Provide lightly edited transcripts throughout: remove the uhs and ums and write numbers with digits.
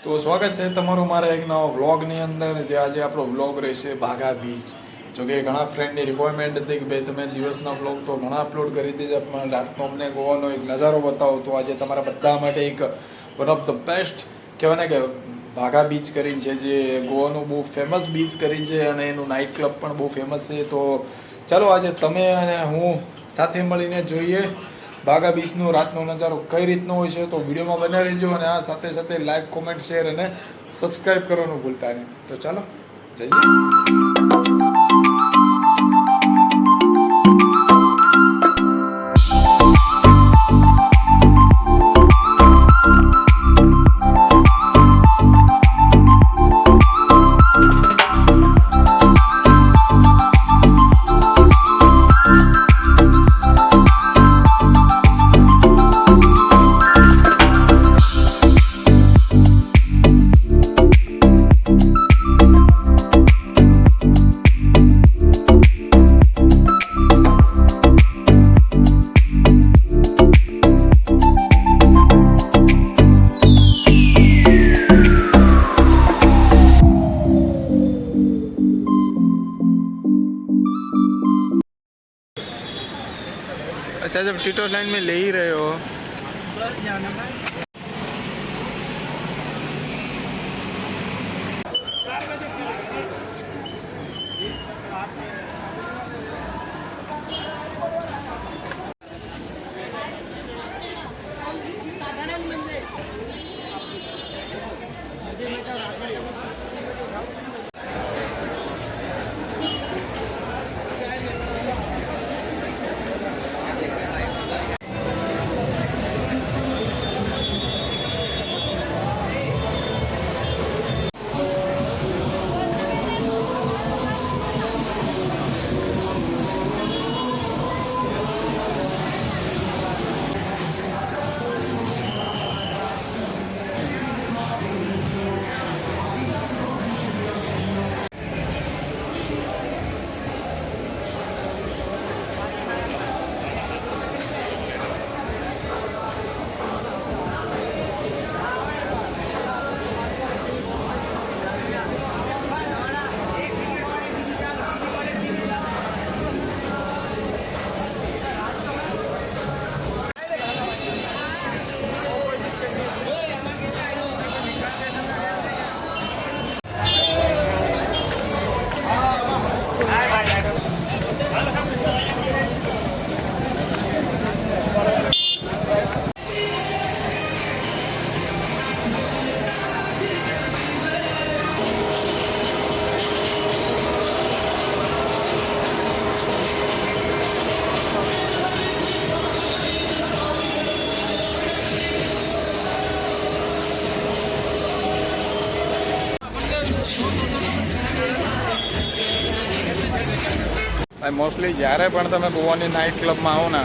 તો સ્વાગત છે તમારું મારા એક નવા વ્લોગની અંદર. જે આજે આપણો વ્લોગ રહેશે બાઘા બીચ. જોકે ઘણા ફ્રેન્ડની રિક્વાયરમેન્ટ હતી કે ભાઈ તમે દિવસના વ્લોગ તો ઘણા અપલોડ કરી દીધા, પણ રાતનો અમને ગોવાનો એક નજારો બતાવો. તો આજે તમારા બધા માટે એક વન ઓફ ધ બેસ્ટ કહેવાય ને કે બાઘા બીચ કરીને છે, જે ગોવાનું બહુ ફેમસ બીચ કરી છે અને એનું નાઇટ ક્લબ પણ બહુ ફેમસ છે. તો ચાલો આજે તમે અને હું સાથે મળીને જોઈએ બાઘા બીચનો રાતનો નજારો કઈ રીતનો હોય છે. તો વિડીયોમાં બને રહેજો અને આ સાથે સાથે લાઈક, કોમેન્ટ, શેર અને સબસ્ક્રાઈબ કરવાનું ભૂલતા નહીં. તો ચાલો જઈએ. अच्छा, जब टीटो लाइन में ले ही रहे हो ભાઈ. મોસ્ટલી જ્યારે પણ તમે ગોવાની નાઇટ ક્લબમાં આવો ને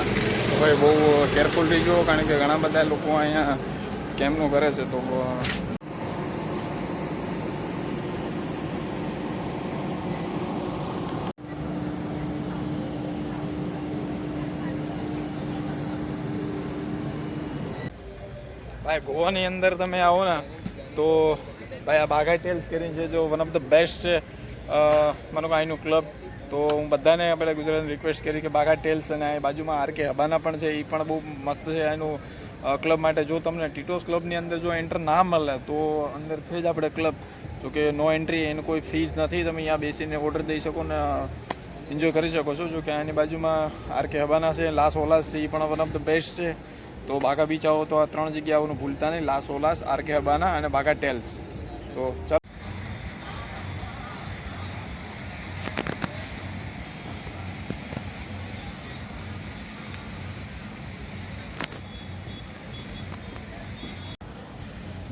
તો ભાઈ બહુ કેરફુલ થઈ જુઓ, કારણ કે ઘણા બધા લોકો અહીંયા સ્કેમનું કરે છે. તો ભાઈ ગોવાની અંદર તમે આવો ને તો ભાઈ આ બાઘા ટેલ્સ કરીને છે, જો વન ઓફ ધ બેસ્ટ છે મને કહો અહીંનું ક્લબ. તો હું બધાને આપણે ગુજરાતને રિક્વેસ્ટ કરી કે બાઘા ટેલ્સ અને આ બાજુમાં આરકે હબાના પણ છે, એ પણ બહુ મસ્ત છે એનું ક્લબ માટે. જો તમને ટીટોસ ક્લબની અંદર જો એન્ટર ના મળે તો અંદર છે જ આપણે ક્લબ, જો કે નો એન્ટ્રી, એનું કોઈ ફીસ નથી. તમે અહીંયા બેસીને ઓર્ડર દઈ શકો ને એન્જોય કરી શકો છો. જો કે આની બાજુમાં આરકે હબાના છે, લાસ ઓલાસ છે, એ પણ વન ઓફ ધ બેસ્ટ છે. તો બાઘા બીચ આવો તો આ 3 જગ્યા આવવાનું ભૂલતા નહીં: લાસ ઓલાસ, આરકે હબાના અને બાઘા ટેલ્સ. તો ચાલો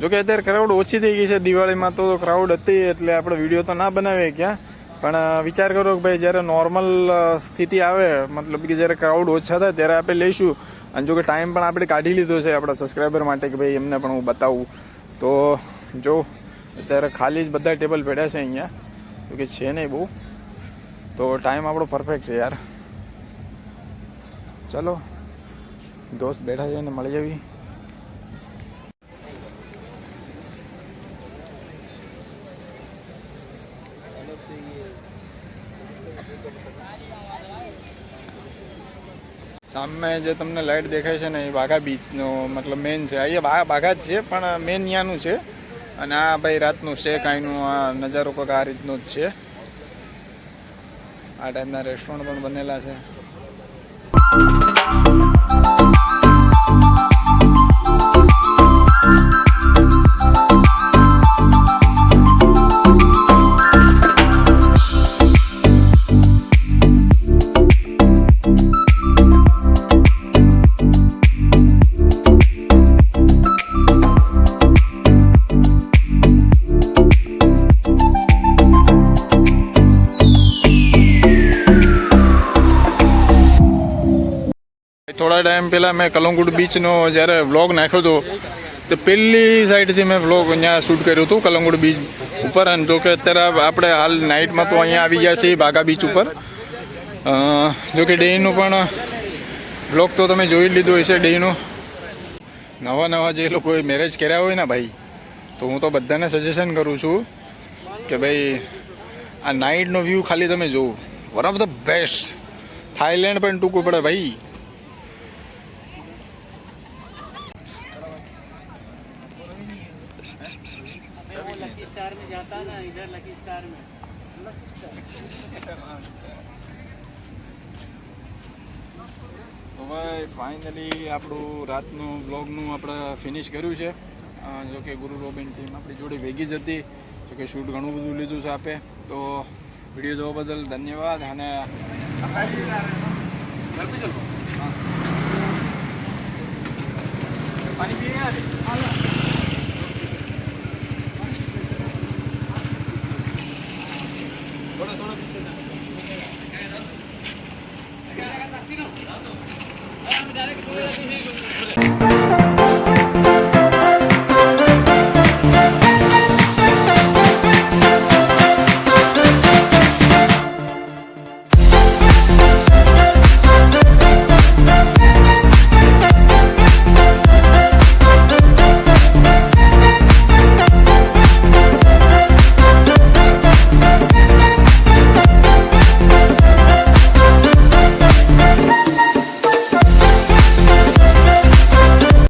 જોકે અત્યારે ક્રાઉડ ઓછી થઈ ગઈ છે. દિવાળીમાં તો ક્રાઉડ હતી એટલે આપણે વિડીયો તો ના બનાવીએ ક્યાં, પણ વિચાર કરો કે ભાઈ જ્યારે નોર્મલ સ્થિતિ આવે, મતલબ કે જ્યારે ક્રાઉડ ઓછા થાય ત્યારે આપણે લઈશું. અને જો કે ટાઈમ પણ આપણે કાઢી લીધો છે આપણા સબસ્ક્રાઈબર માટે કે ભાઈ એમને પણ હું બતાવું. તો જો અત્યારે ખાલી જ બધા ટેબલ પડ્યા છે અહીંયા, તો કે છે નહીં બહુ. તો ટાઈમ આપણો પરફેક્ટ છે યાર. ચલો દોસ્ત બેઠા છે ને મળી જવી. સામે જે તમને લાઇટ દેખાય છે ને એ વાઘા બીચનો મતલબ મેન છે. અહીંયા વાઘા જ છે પણ મેન ત્યાંનું છે. અને આ ભાઈ રાતનું છે કાંઈનું આ નજારો કંઈક આ રીતનો જ છે. આ ટાઈપના રેસ્ટોરન્ટ પણ બનેલા છે. થોડા ટાઈમ પહેલાં મેં કલંગુટ બીચનો જ્યારે વ્લોગ નાખ્યો હતો તો પહેલી સાઈડથી મેં વ્લોગ અહીંયા શૂટ કર્યું હતું કલંગુટ બીચ ઉપર. અને જો કે અત્યારે આપણે હાલ નાઇટમાં તો અહીંયા આવી ગયા છીએ બાગા બીચ ઉપર. જો કે ડેનું પણ વ્લોગ તો તમે જોઈ લીધો હશે. ડેનું નવા જે લોકોએ મેરેજ કર્યા હોય ને ભાઈ, તો હું તો બધાને સજેશન કરું છું કે ભાઈ આ નાઇટનો વ્યૂ ખાલી તમે જોવો. One of the best. Thailand પણ ટૂંકું પડે ભાઈ. તો ભાઈ ફાઇનલી આપણું રાતનું બ્લોગનું આપણે ફિનિશ કર્યું છે. જો કે ગુરુ રોબિન ટીમ આપણી જોડે ભેગી જ હતી. જો કે શૂટ ઘણું બધું લીધું છે આપે. તો વિડીયો જોવા બદલ ધન્યવાદ. અને પાણી પીએ થોડો